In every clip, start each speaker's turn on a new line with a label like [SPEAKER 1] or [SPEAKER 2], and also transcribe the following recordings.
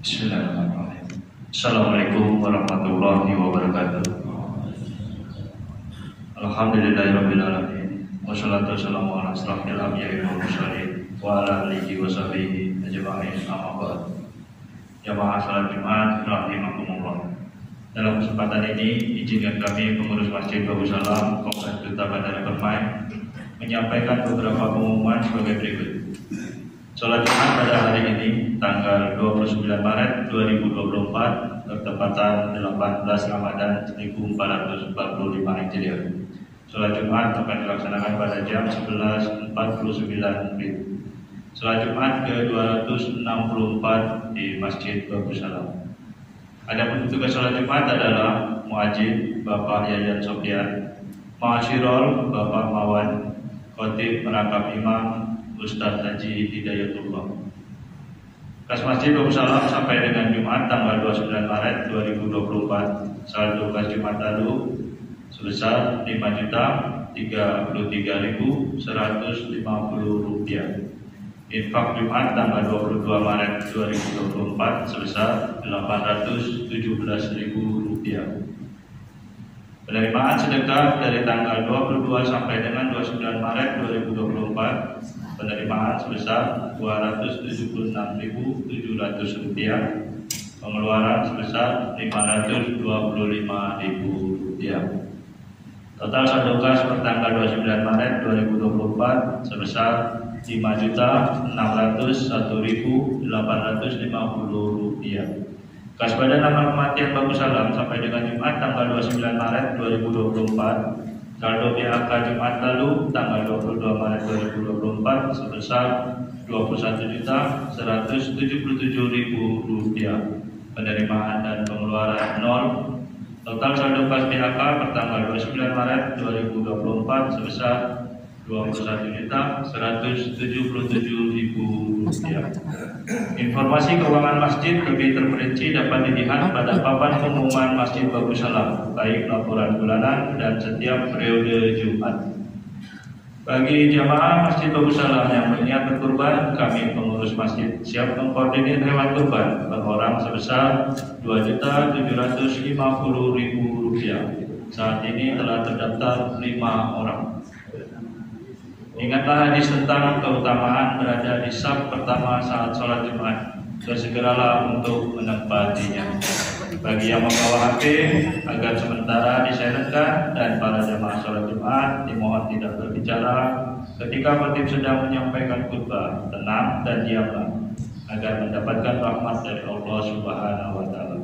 [SPEAKER 1] Bismillahirrahmanirrahim. Assalamualaikum warahmatullahi wabarakatuh. Alhamdulillahirabbil alamin. Wassalatu wassalamu ala asyrafil anbiya'i wal mursalin wa ala alihi wa sahbihi ajma'in. Amma ba'd. Jamaah salat Jumat rahimakumullah. Dalam kesempatan ini izinkan kami pengurus Masjid Babu Salam Kompleks Duta Bandara Permai menyampaikan beberapa pengumuman sebagai berikut. Salat Jumat pada hari ini tanggal 29 Maret 2024 bertepatan 18 Ramadan 1445 Hijriah. Salat Jumat akan dilaksanakan pada jam 11.49 WIB. Salat Jumat ke-264 di Masjid Babu Salam. Adapun tugas salat Jumat adalah muadzin Bapak Yayan Sofyan, Ma'asyirol Bapak Mawan, khotib merangkap imam Ustadz Haji Hidayatullah. Kas Masjid Babu Salam sampai dengan Jumat tanggal 29 Maret 2024 saldo kas Jumat lalu sebesar Rp5.033.150. Infak Jumat tanggal 22 Maret 2024 sebesar Rp817.000. Penerimaan sedekah dari tanggal 22 sampai dengan 29 Maret 2024 penerimaan sebesar Rp276.700, pengeluaran sebesar Rp525.000. Total saldo kas per tanggal 29 Maret 2024 sebesar Rp5.601.850. Kas Badan Amal Kematian Babu Salam sampai dengan Jumat tanggal 29 Maret 2024 saldo PHK Jumat lalu tanggal 22 Maret 2024 sebesar Rp21.177.000. Penerimaan dan pengeluaran 0. Total saldo kas PHK per tanggal 29 Maret 2024 sebesar Rp21.177.000. Informasi keuangan masjid lebih terperinci dapat dilihat pada papan pengumuman Masjid Babu Salam, baik laporan bulanan dan setiap periode Jumat. Bagi jamaah Masjid Babu Salam yang berniat berkurban, kami pengurus masjid siap mengkoordinir hewan kurban per orang sebesar Rp2.750.000. Saat ini telah terdaftar 5 orang. Ingatlah hadis tentang keutamaan berada di saf pertama saat sholat Jumat. Bersegeralah untuk menempatinya. Bagi yang membawa HP agar sementara disilentkan dan para jamaah sholat Jumat dimohon tidak berbicara ketika khatib sedang menyampaikan khutbah. Tenang dan diamlah agar mendapatkan rahmat dari Allah Subhanahu wa Ta'ala.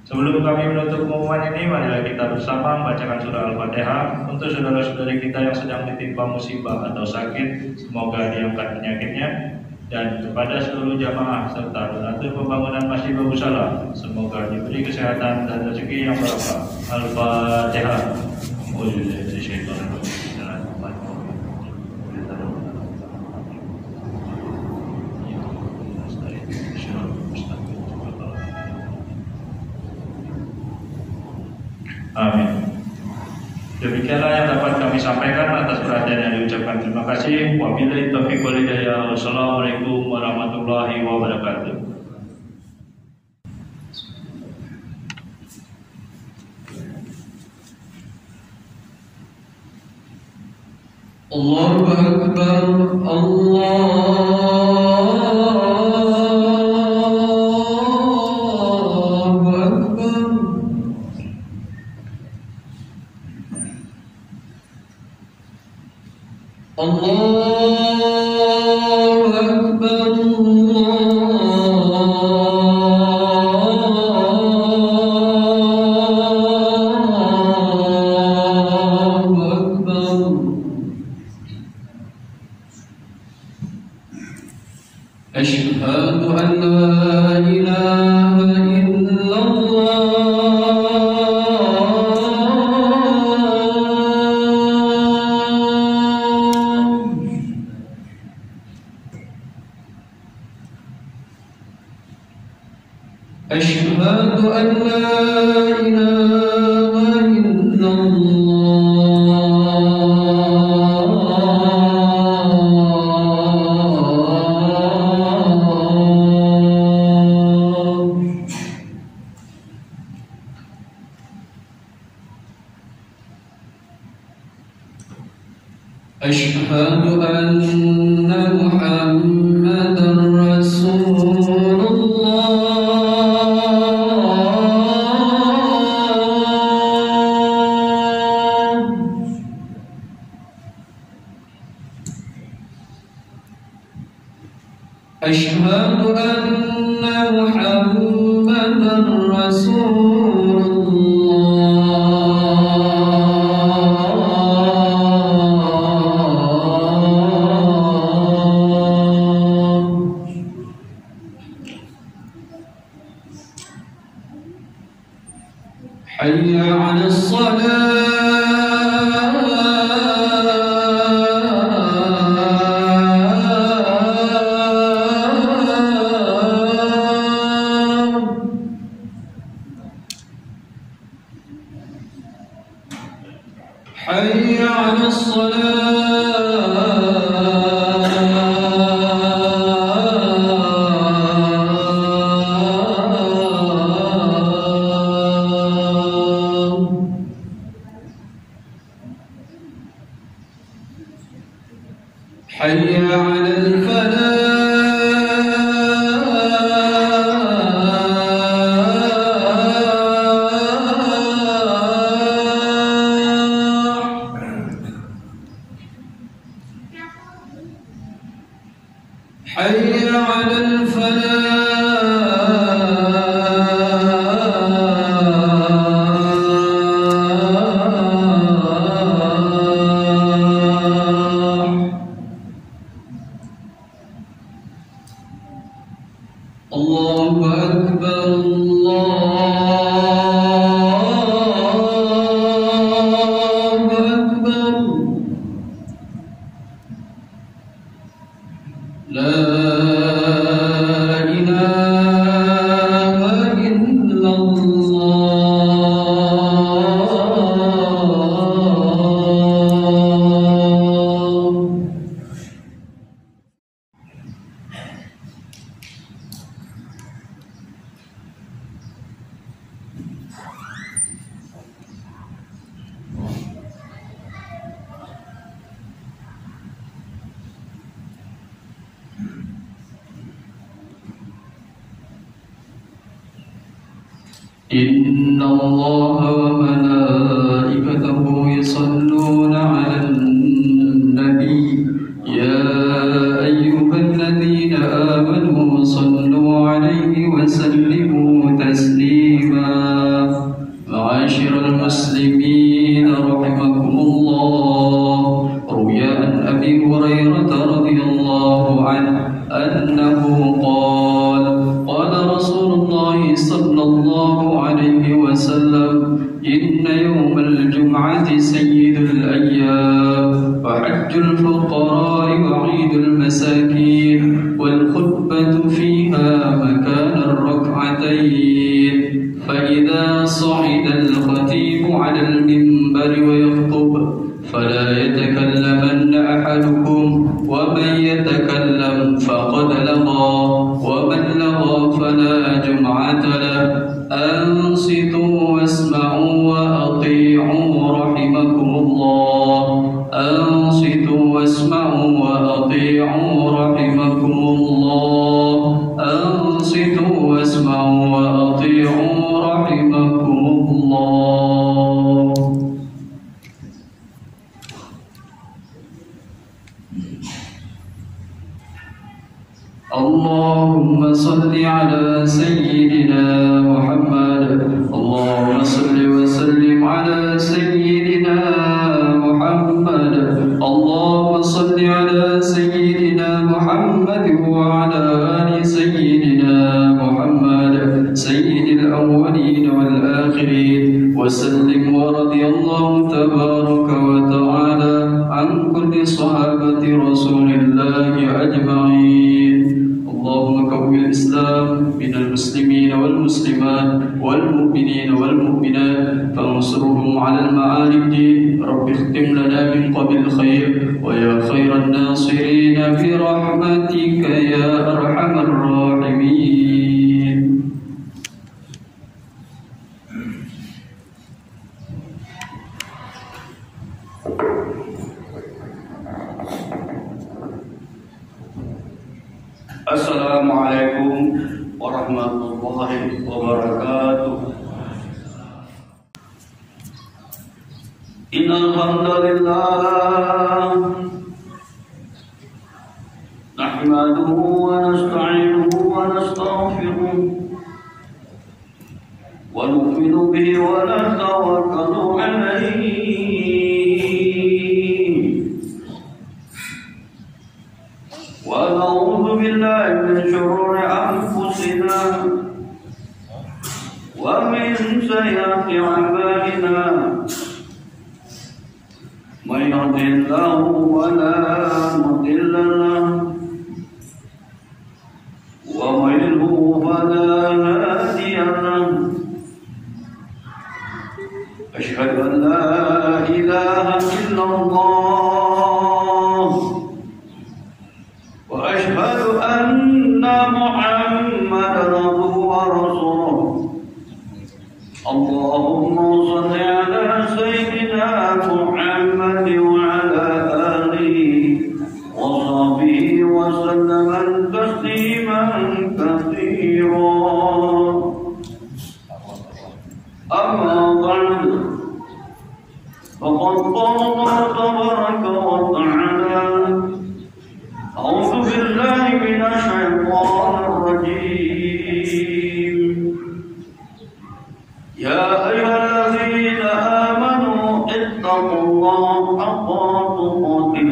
[SPEAKER 1] Sebelum kami menutup pengumuman ini, marilah kita bersama membacakan surah Al-Fatihah untuk saudara-saudari kita yang sedang ditimpa musibah atau sakit, semoga diangkat penyakitnya, dan kepada seluruh jamaah serta donatur pembangunan Masjid Babu Salam, semoga diberi kesehatan dan rezeki yang barokah. Al-Fatihah. Amin. Demikianlah yang dapat kami sampaikan. Atas perhatian yang diucapkan terima kasih. Wabillahi taufiq wal hidayah. Wassalamualaikum warahmatullahi wabarakatuh.
[SPEAKER 2] Allahu Akbar. Asyhadu an la ilaha illallah. Asyhadu an la ilaha illallah. أشهد أن محمدا رسول الله. أشهد أن محمدا رسول الله. حي على الصلاة. حي على الصلاة. حي على الفلاح. حي على الفلاح. الله أكبر الله أكبر. لا إله إلا الله. إن الله وملائكته يصلون على النبي يا أيها الذين آمنوا صلوا عليه وسلموا تسليما. معاشر المسلمين رحمكم الله، روي عن أبي هريرة رضي الله عنه أنه قال قال رسول الله صلى الله عليه وسلم إن يوم الجمعة سيد الأيام وحج الفقراء وعيد المساكين والخطبة فيها مكان الركعتين. فإذا صعد الخطيب على المنبر ويخطب فلا يتكلمن أحدكم، ومن يتكلم فقد لغى، ومن لغى فلا جمعة له. أنصتوا واسمعوا وأطيعوا رحمكم الله. أنصتوا واسمعوا وأطيعوا رحمكم الله. أنصتوا واسمعوا وأطيعوا رحمكم الله. اللهم صل على سيدنا محمد. اللهم صل وسلم على سيدنا محمد. اللهم صل على سيدنا محمد وعلى آل سيدنا محمد سيد الأولين والآخرين وسلم. ورضي الله تبارك وتعالى عن كل صحابة رسول الله أجمعين. اللهم قوي الإسلام من المسلمين والمسلمات والمؤمنين والمؤمنات فانصرهم على المعارك. رب اختم لنا من قبل خير ويا خير الناصرين برحمتك يا أرحم الراحمين. Assalamualaikum warahmatullahi wabarakatuh. Innal hamdalillah nahmaduhu wa nasta'inuhu wa nastaghfiruh wa nu'minu bihi wa natawakkalu alayhi wa na'udzu billahi min shururi anfusina wa min sayyiati a'malina. Man yahdihillahu fala mudilla lahu wa man yudlil fala hadiya lahu. Asyhadu an la ilaha illallah wa asyhadu anna Muhammadan abduhu wa rasuluh. Allahumma shalli ala sayyidina Muhammad wa ala alihi wa sahbihi wa sallam tasliman katsira. Amma ba'du, faqad qala Allah tabaraka wa ta'ala, a'udzu billahi minasy syaithanir rajim. Ya ayyuhalladzina amanu ittaqullaha haqqa tuqatih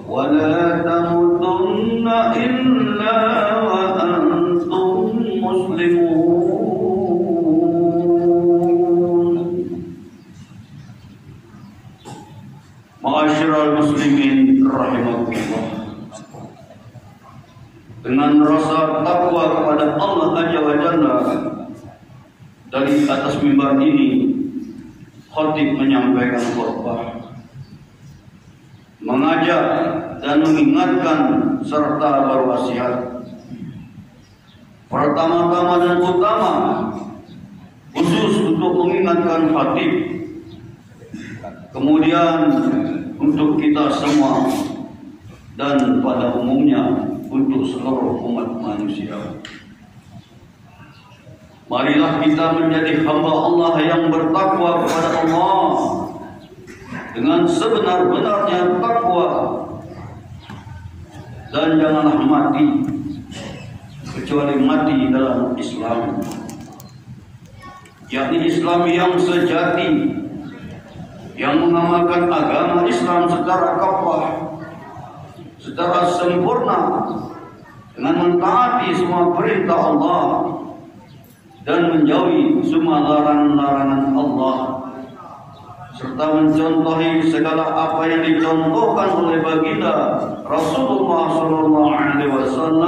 [SPEAKER 2] wa la tamutunna illa wa antum muslimun. Ma'asyiral muslimin rahimakumullah. Dengan rasa takwa kepada Allah Azza wa Jalla, dari atas mimbar ini khatib menyampaikan khutbah, mengajak dan mengingatkan serta berwasiat. Pertama-tama dan utama, khusus untuk mengingatkan khatib, kemudian untuk kita semua, dan pada umumnya untuk seluruh umat manusia. Marilah kita menjadi hamba Allah yang bertakwa kepada Allah dengan sebenar-benarnya takwa, dan janganlah mati kecuali mati dalam Islam, yakni Islam yang sejati, yang mengamalkan agama Islam secara kafah, secara sempurna, dengan mentaati semua perintah Allah dan menjauhi semua larangan-larangan Allah, serta mencontohi segala apa yang dicontohkan oleh baginda Rasulullah SAW,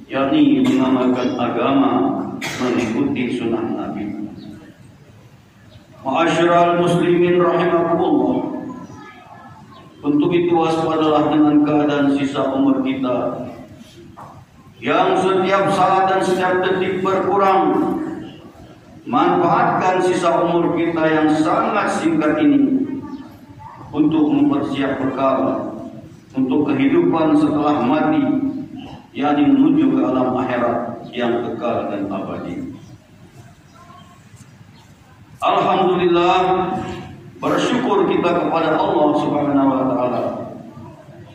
[SPEAKER 2] yakni mengamalkan agama, mengikuti sunnah Nabi. Ma'asyiral muslimin rahimakumullah. Untuk itu waspadalah dengan keadaan sisa umur kita yang setiap saat dan setiap detik berkurang. Manfaatkan sisa umur kita yang sangat singkat ini untuk mempersiap bekal untuk kehidupan setelah mati, yakni menuju ke alam akhirat yang kekal dan abadi. Alhamdulillah, bersyukur kita kepada Allah Subhanahu wa taala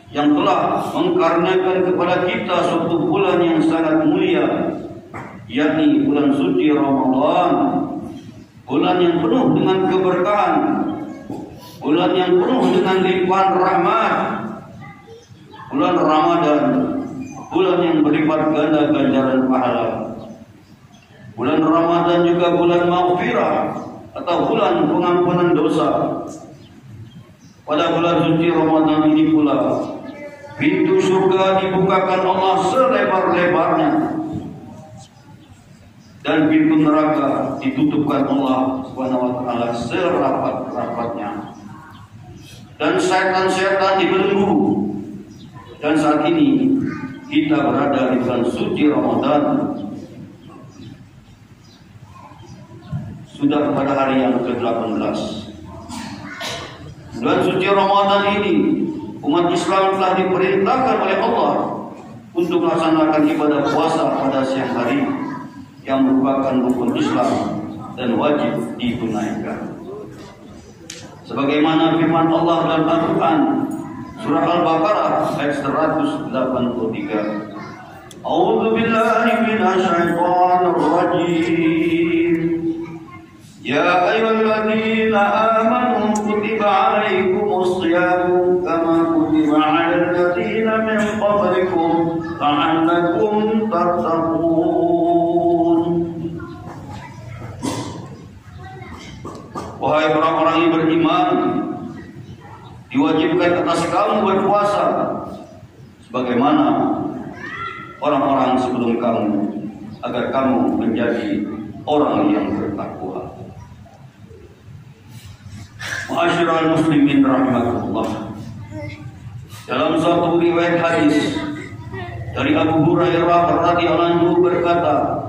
[SPEAKER 2] yang telah mengkaruniakan kepada kita suatu bulan yang sangat mulia, yakni bulan suci Ramadan, bulan yang penuh dengan keberkahan, bulan yang penuh dengan limpahan rahmat, bulan Ramadan, bulan yang berlipat ganda ganjaran pahala. Bulan Ramadan juga bulan maghfirah atau bulan pengampunan dosa. Pada bulan suci Ramadan ini pula pintu surga dibukakan Allah selebar-lebarnya, dan pintu neraka ditutupkan Allah Subhanahu wa taala serapat-rapatnya, dan setan-setan dibelenggu. Dan saat ini kita berada di bulan suci Ramadan, sudah pada hari yang ke-18. Bulan suci Ramadan ini umat Islam telah diperintahkan oleh Allah untuk melaksanakan ibadah puasa pada siang hari yang merupakan rukun Islam dan wajib ditunaikan. Sebagaimana firman Allah dalam Al-Quran surah Al-Baqarah ayat 183. A'udzu billahi minasyaitonir rajim. Ya ayyuhalladzina amanu kutiba 'alaikumus shiyamu kama kutiba 'alal ladzina min qablikum la'allakum tattaqun. Wahai orang-orang yang beriman, diwajibkan atas kamu berpuasa sebagaimana orang-orang sebelum kamu, agar kamu menjadi orang yang bertakwa. Ma'asyiral muslimin rahimakumullah. Dalam suatu riwayat hadis dari Abu Hurairah radhiyallahu anhu berkata,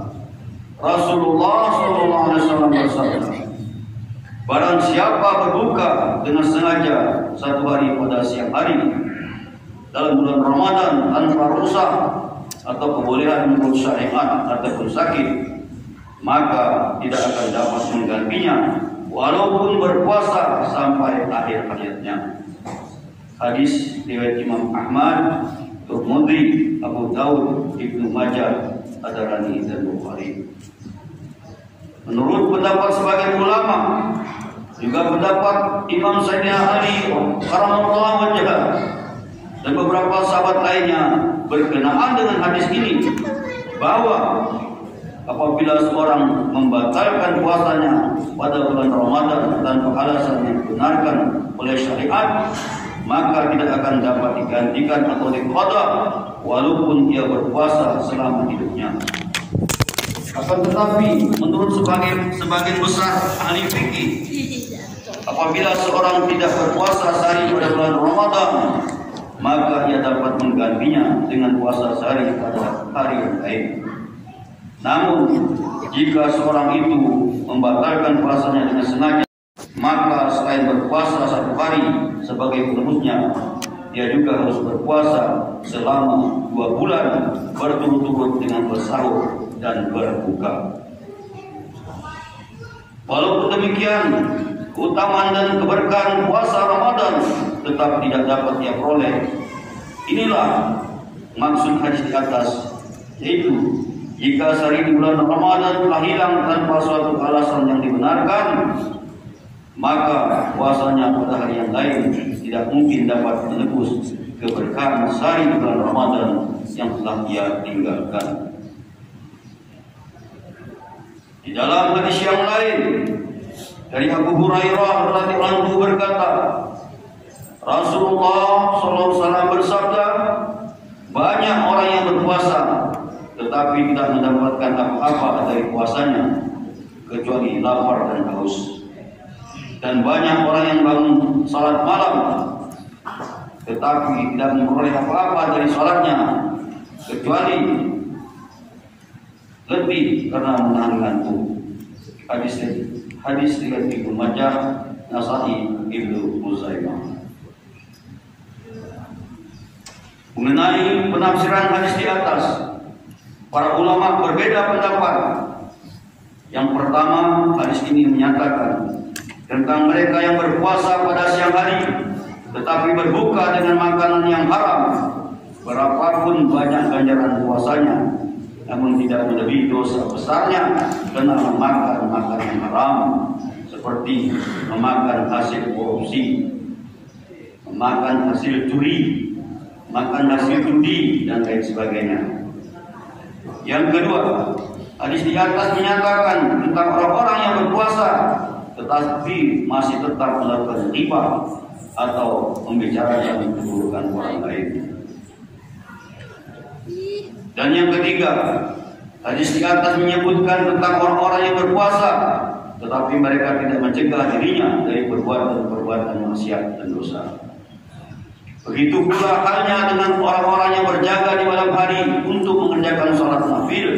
[SPEAKER 2] Rasulullah sallallahu alaihi wasallam bersabda, barang siapa berbuka dengan sengaja satu hari pada siang hari dalam bulan Ramadan tanpa rusak atau kebolehan menurut syariat ataupun sakit, maka tidak akan dapat menggantinya walaupun berpuasa sampai akhir hayatnya. Hadis riwayat Imam Ahmad, Tirmidzi, Abu Daud, Ibnu Majah, Ad-Darani dan Bukhari. Menurut pendapat sebagian ulama, juga pendapat Imam Sayyidina Ali radhiyallahu anhu dan beberapa sahabat lainnya berkenaan dengan hadis ini, bahwa apabila seorang membatalkan puasanya pada bulan Ramadan tanpa alasan yang dibenarkan oleh syariat, maka tidak akan dapat digantikan atau diqada walaupun ia berpuasa selama hidupnya. Akan tetapi menurut sebagian besar ahli fikih, apabila seorang tidak berpuasa sehari pada bulan Ramadan, maka ia dapat menggantinya dengan puasa sehari pada hari yang lain. Namun jika seorang itu membatalkan puasanya dengan sengaja, maka selain berpuasa satu hari sebagai penebusnya, dia juga harus berpuasa selama 2 bulan berturut-turut dengan bersahur dan berbuka. Walaupun demikian, keutamaan dan keberkahan puasa Ramadan tetap tidak dapat ia peroleh. Inilah maksud hadis di atas, yaitu jika sehari di bulan Ramadan telah hilang tanpa suatu alasan yang dibenarkan, maka puasanya pada hari yang lain tidak mungkin dapat menebus keberkahan sehari di bulan Ramadan yang telah ia tinggalkan. Di dalam hadis yang lain dari Abu Hurairah radhiyallahu anhu berkata, Rasulullah sallallahu alaihi wasallam bersabda, banyak orang yang berpuasa tetapi tidak mendapatkan apa-apa dari puasanya kecuali lapar dan haus. Dan banyak orang yang bangun salat malam tetapi tidak memperoleh apa-apa dari salatnya kecuali letih karena menahan ngantuk. Hadis riwayat Ibnu Majah, Nasa'i, Ibnu Huzaimah. Mengenai penafsiran hadis di atas, para ulama berbeda pendapat. Yang pertama, hadis ini menyatakan tentang mereka yang berpuasa pada siang hari tetapi berbuka dengan makanan yang haram, berapapun banyak ganjaran puasanya, namun tidak melebihi dosa besarnya karena memakan makanan yang haram, seperti memakan hasil korupsi, memakan hasil curi, makan hasil judi dan lain sebagainya. Yang kedua, hadis di atas menyatakan tentang orang-orang yang berpuasa tetapi masih tetap melakukan riba atau membicarakan keburukan orang lain. Dan yang ketiga, hadis di atas menyebutkan tentang orang-orang yang berpuasa tetapi mereka tidak mencegah dirinya dari perbuatan maksiat dan dosa. Begitu pula halnya dengan orang-orang yang berjaga di malam hari untuk mengerjakan salat nafil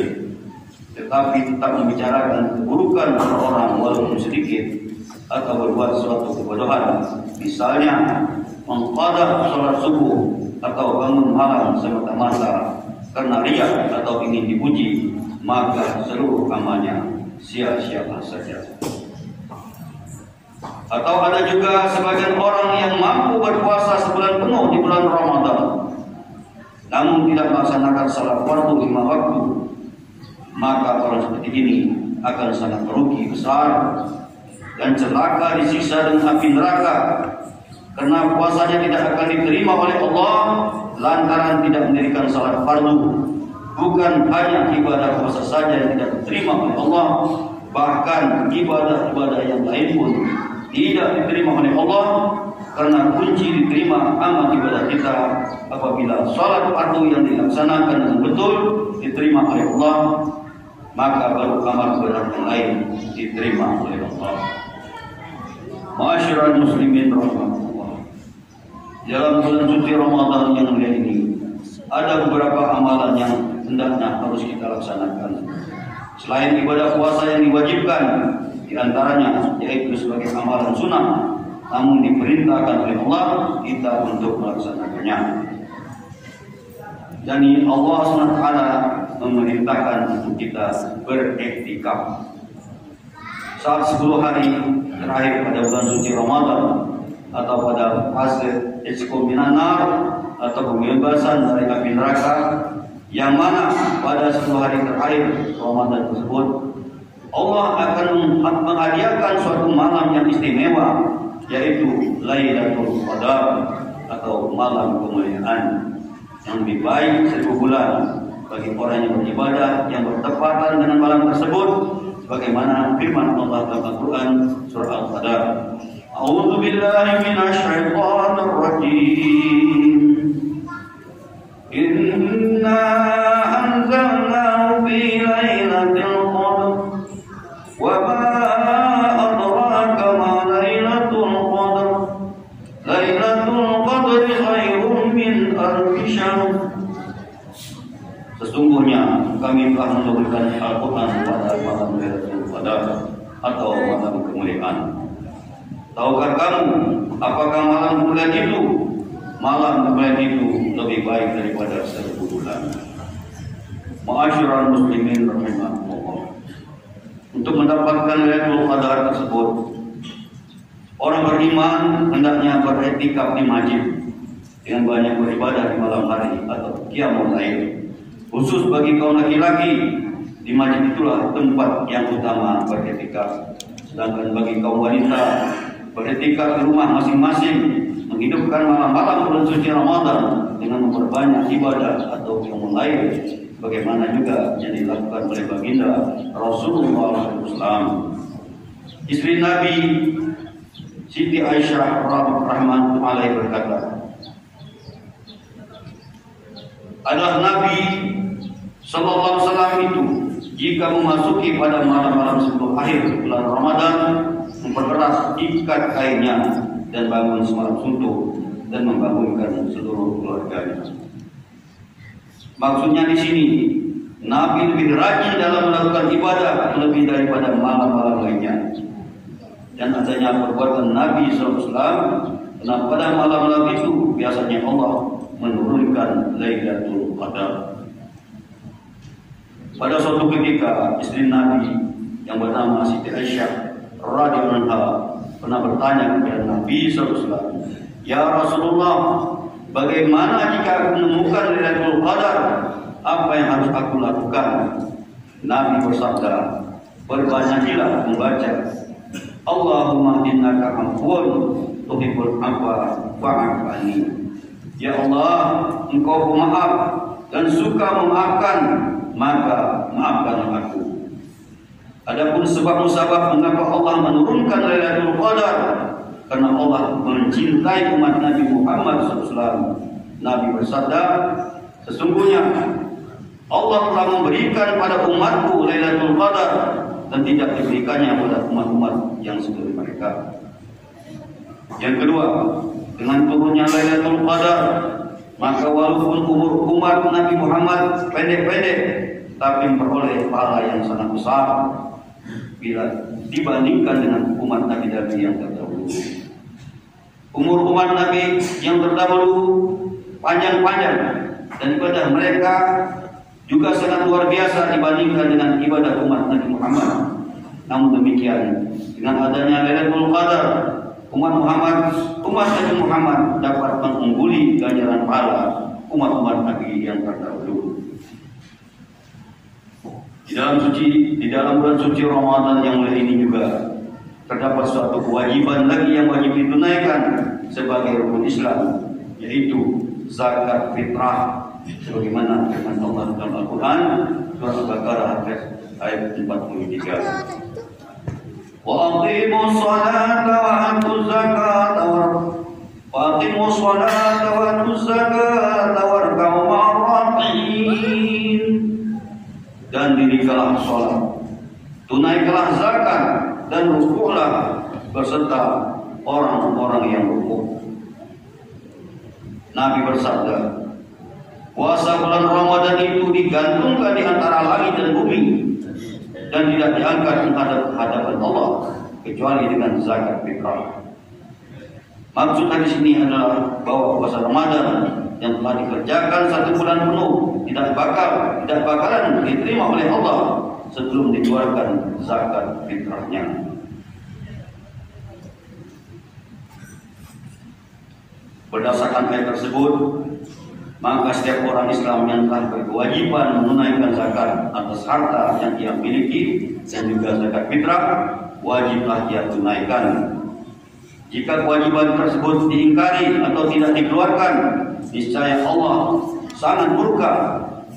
[SPEAKER 2] tetapi tetap membicarakan keburukan orang walaupun sedikit, atau berbuat suatu kebodohan, misalnya mengqada salat subuh atau bangun malam semata-mata karena riya atau ingin dipuji, maka seluruh amalnya sia-sia saja. Atau ada juga sebagian orang yang mampu berpuasa sebulan penuh di bulan Ramadan, namun tidak melaksanakan salat fardu 5 waktu, maka orang seperti ini akan sangat merugi besar dan celaka disiksa dengan api neraka, karena puasanya tidak akan diterima oleh Allah lantaran tidak mendirikan salat fardu. Bukan hanya ibadah puasa saja yang tidak diterima oleh Allah, bahkan ibadah-ibadah yang lain pun tidak diterima oleh Allah, karena kunci diterima amal ibadah kita apabila salat fardu yang dilaksanakan dengan betul diterima oleh Allah, maka baru amal ibadah yang lain diterima oleh Allah. Ma'asyiral muslimin rahmatullah, dalam bulan suci Ramadan yang mulia ini ada beberapa amalan yang hendaknya harus kita laksanakan. Selain ibadah puasa yang diwajibkan, di antaranya yaitu sebagai amalan sunnah, namun diperintahkan oleh Allah kita untuk melaksanakannya. Jadi Allah SWT memerintahkan untuk kita beriktikaf saat 10 hari terakhir pada bulan suci Ramadan, atau pada fase isqu minan nar, atau pembebasan dari api neraka, yang mana pada 10 hari terakhir Ramadan tersebut Allah akan menghadiahkan suatu malam yang istimewa, yaitu Lailatul Qadar atau malam kemuliaan yang lebih baik 1000 bulan bagi orang yang beribadah yang bertepatan dengan malam tersebut, sebagaimana firman Allah dalam Al-Quran surah Al-Qadar. A'udzu billahi minasy syaithanir rajim. Inna anzalnahu fi lailatul qadr wa ma adraka ma lailatul qadr. Lailatul qadri khairum min alfi syahr. Sesungguhnya kami telah menurunkan Al-Quran pada malam Lailatul Qadar atau malam kemuliaan. Tahukah kamu apakah malam kemuliaan itu? Malam kemuliaan itu lebih baik daripada 1000 bulan. Ma'asyiral muslimin rahimahullah. Untuk mendapatkan Lailatul Qadar tersebut, orang beriman hendaknya beriktikaf di masjid dengan banyak beribadah di malam hari atau qiyamul lail. Khusus bagi kaum laki-laki, di masjid itulah tempat yang utama beriktikaf. Sedangkan bagi kaum wanita, beriktikaf di rumah masing-masing, menghidupkan malam-malam bulan suci Ramadan dengan memperbanyak ibadah atau qiyamul lail, bagaimana juga yang dilakukan oleh baginda Rasulullah SAW. Istri Nabi Siti Aisyah radhiyallahu anha berkata, adalah Nabi Sallallahu Alaihi Wasallam itu jika memasuki pada malam-malam 10 akhir bulan Ramadan, memperkeras ikat kainnya dan bangun semalam suntuk dan membangunkan seluruh keluarganya. Maksudnya di sini, Nabi lebih rajin dalam melakukan ibadah lebih daripada malam-malam lainnya. Dan adanya perbuatan Nabi SAW, karena pada malam-malam itu biasanya Allah menurunkan Lailatul Qadar. Pada suatu ketika, istri Nabi yang bernama Siti Aisyah radhiyallahu anha pernah bertanya kepada Nabi SAW, "Ya Rasulullah, bagaimana jika aku menemukan Lailatul Qadar? Apa yang harus aku lakukan?" Nabi bersabda, "Perbanyakilah membaca Allahumma innaka afuwun tuhibbul afwa fa'fu anni." Ya Allah, Engkau pemaaf dan suka memaafkan, maka maafkanlah aku. Adapun sebab-sebab mengapa Allah menurunkan Lailatul Qadar, karena Allah mencintai umat Nabi Muhammad SAW. Nabi bersabda, sesungguhnya Allah telah memberikan pada umatku Lailatul Qadar dan tidak diberikannya pada umat-umat yang sebelum mereka. Yang kedua, dengan turunnya Lailatul Qadar, maka walaupun umur umat Nabi Muhammad pendek-pendek, tapi memperoleh pahala yang sangat besar bila dibandingkan dengan umat Nabi-Nabi yang terdahulu. Umur umat Nabi yang terdahulu panjang-panjang, dan ibadah mereka juga sangat luar biasa dibandingkan dengan ibadah umat Nabi Muhammad. Namun demikian, dengan adanya Lailatul Qadar, umat Nabi Muhammad dapat mengungguli ganjaran pahala umat-umat Nabi yang terdahulu. Di dalam bulan suci Ramadan yang mulia ini juga terdapat suatu kewajiban lagi yang wajib ditunaikan sebagai rukun Islam, yaitu zakat fitrah, sebagaimana firman Allah dalam Al-Quran surah Al-Baqarah ayat 43. Wa aqimus salata wa atuz zakata wa aqimus salata wa atuz zakata warka'u ma'ar raki'in. Dan dirikanlah sholat, tunaikanlah zakat, dan rukuklah berserta orang-orang yang rukuk. Nabi bersabda, puasa bulan Ramadan itu digantungkan di antara langit dan bumi dan tidak diangkat menghadap hadapan Allah kecuali dengan zakat fitrah. Maksud hadis ini adalah bahwa puasa Ramadan yang telah dikerjakan 1 bulan penuh tidak bakalan diterima oleh Allah sebelum dikeluarkan zakat fitrahnya. Berdasarkan ayat tersebut, maka setiap orang Islam yang telah berkewajiban menunaikan zakat atas harta yang ia miliki dan juga zakat fitrah, wajiblah ia tunaikan. Jika kewajiban tersebut diingkari atau tidak dikeluarkan, niscaya Allah sangat murka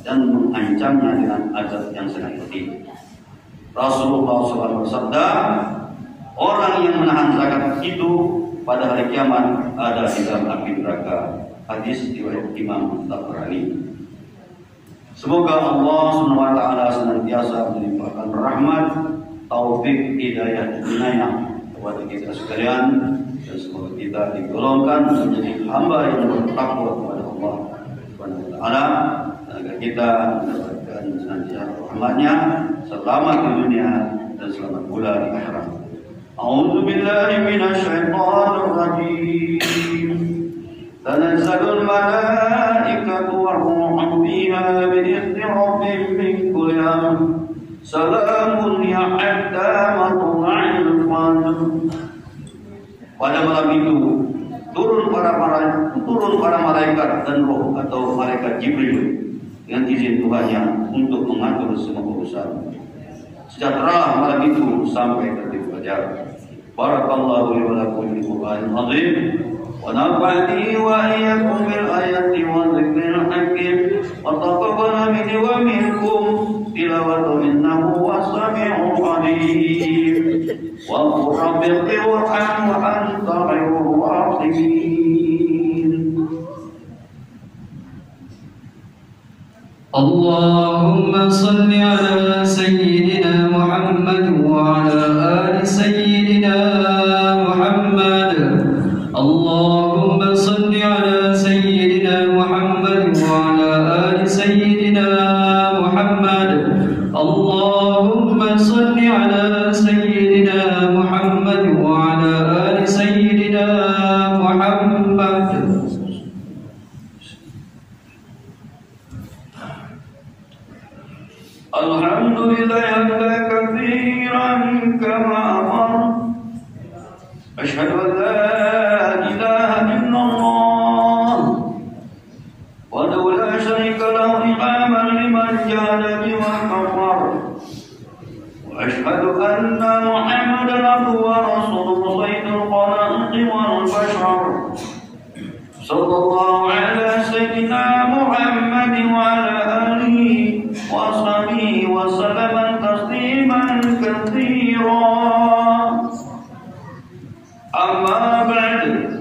[SPEAKER 2] dan mengancamnya dengan azab yang sangat pedih. Rasulullah SAW bersabda, orang yang menahan zakat itu pada hari kiamat ada di dalam api neraka. Hadis riwayat Imam Tabrani. Semoga Allah SWT senantiasa melimpahkan rahmat, taufik, hidayah, dan inayah kepada kita sekalian, dan semoga kita digolongkan menjadi hamba yang bertakwa kepada Allah Subhanahu wa taala, agar kita mendapatkan senantiasa rahmatnya selamat di dunia dan selamat pula di akhirat. A'udzu billahi minasy syaithanir rajim. Tanazzalul malaikatu war-ruhu fiha bi'izni rabbihim min kulli amr. Salamun ya hatta matla'il fajr. Pada malam itu turun para malaikat dan roh atau malaikat Jibril dengan izin Tuhannya untuk mengatur semua urusan. Sejahtera malam itu sampai terbit fajar. Barakallahu li wa lakum bil Qur'anil azim wa nafa'ani wa iyyakum bil ayati wa dzikril hakim wa taqabbal minni wa minkum tilawatan innahu was-sami'ul 'alim. Wa rabbil qur'an wa anta khairur rahimin.
[SPEAKER 3] Allahumma salli ala sayyidina Muhammad wa ala ali sayyidina Muhammad. Allahumma salli ala sayyidina Muhammad wa ala ali sayyidina Muhammad. Allahumma salli ala sayyidina Muhammad wa ala ali sayyidina Muhammad.
[SPEAKER 2] Alhamdulillah hamdan katsiran kama amar. Asyhadu an la ilaha illallah wa la syarika lahu iqaman liman jahada bihi kafar. Wa asyhadu anna Muhammadan abduhu wa rasuluhu sayyidul khalaiqi wal bashar. Sallallahu ala sayyidina Muhammad wa ala alihi wa ashabihi wa sallam tasliman katsira. Amma ba'd.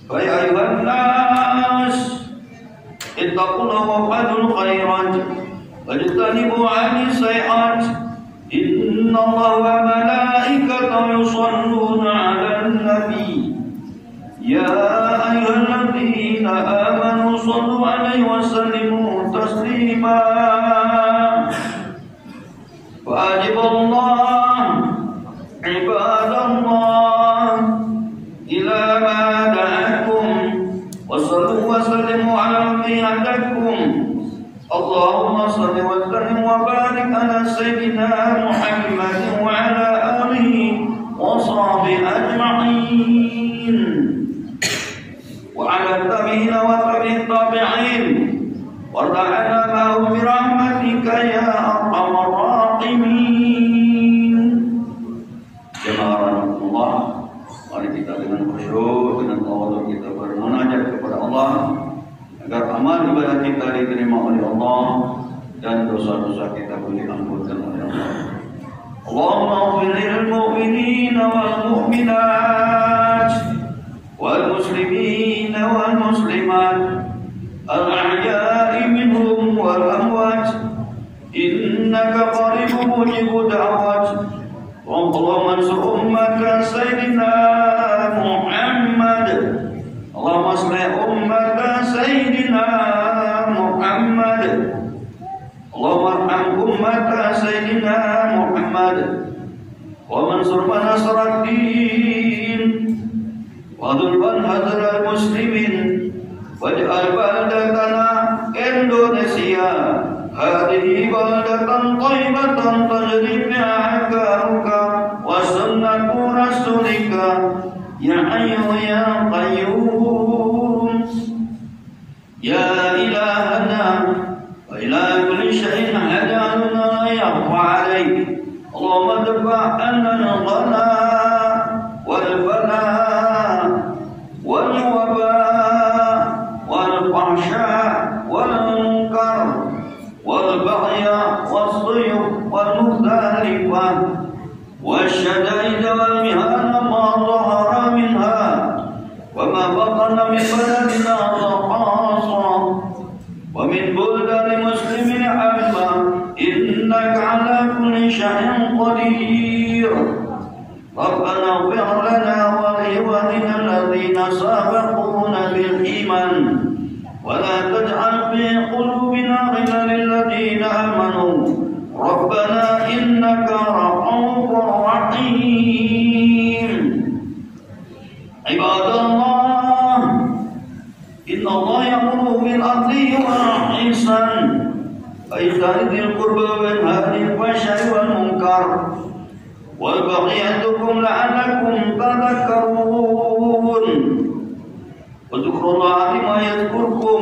[SPEAKER 2] Fa ya ayuhan nas ittaqullaha wa qadul khairat wajtanibu 'anil sayi'at. Inna Allaha wa malaikatahu yusholluna 'alan nabi. Ya ayyuhalladzina amanu shallu 'alaihi wa sallimu taslima. Wajibullah ibadallah ila ma da'akum wa sallu wa sallimu 'ala man اللهم صل وسلم وبارك على سيدنا محمد وعلى آله وصحبه أجمعين وعلى التابعين وتابعي التابعين وارض عنا معهم برحمتك يا أرحم الراحمين. Jemaah rahmatullah, mari kita dengan khusyuk, dengan tawadhu kita bermunajat kepada Allah agar amal ibadah kita diterima oleh Allah dan dosa-dosa kita pun diampunkan oleh Allah. Allahumma ighfir lil mu'minina wal mu'minat wal muslimina wal muslimat al ahya'i minhum wal amwat innaka qaribun mujibud da'wat. Allahumma ansur ummata sayyidina Muhammad. Allahumma aslih ummata sayyidina Muhammad. Allahumma arham ummata sayyidina Muhammad. Wa mansur man nasara ad-din wa dhulban hadra muslimin waj'al baldatana Indonesia hadhihi baldatan thayyibatan tajri fiha ahkamuka wa sunnatu rasulika ya hayyu ya qayyum ya ilahana wa ilaha kulli shay'in hadana yaqwa alayk. Allahumma dafa' anna al-ghala wal bala wal waba wal fahsya wal munkar wal baghy was suyuq wal mukhtalifah والشدائد والمهان ما ظهر منها وما بطن من بلدنا خاصة ومن بلدان المسلم عامة إنك على كل شيء قدير. ربنا اغفر لنا ولإخواننا الذين سبقونا بالإيمان ولا تجعل في قلوبنا غلا للذين آمنوا ربنا إنك رؤوف رحيم. عباد الله إن الله يأمر بالعدل والإحسان وإيتاء ذي القربى وينهى عن الفحشاء والمنكر والبغي يعظكم لعلكم تذكرون. واذكروا الله بما يذكركم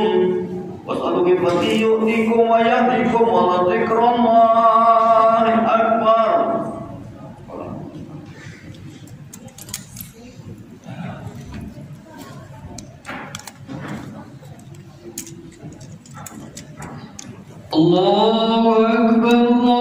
[SPEAKER 2] واسألوا من فضله يؤتكم ويهديكم ولذكر الله أكبر.
[SPEAKER 3] الله أكبر.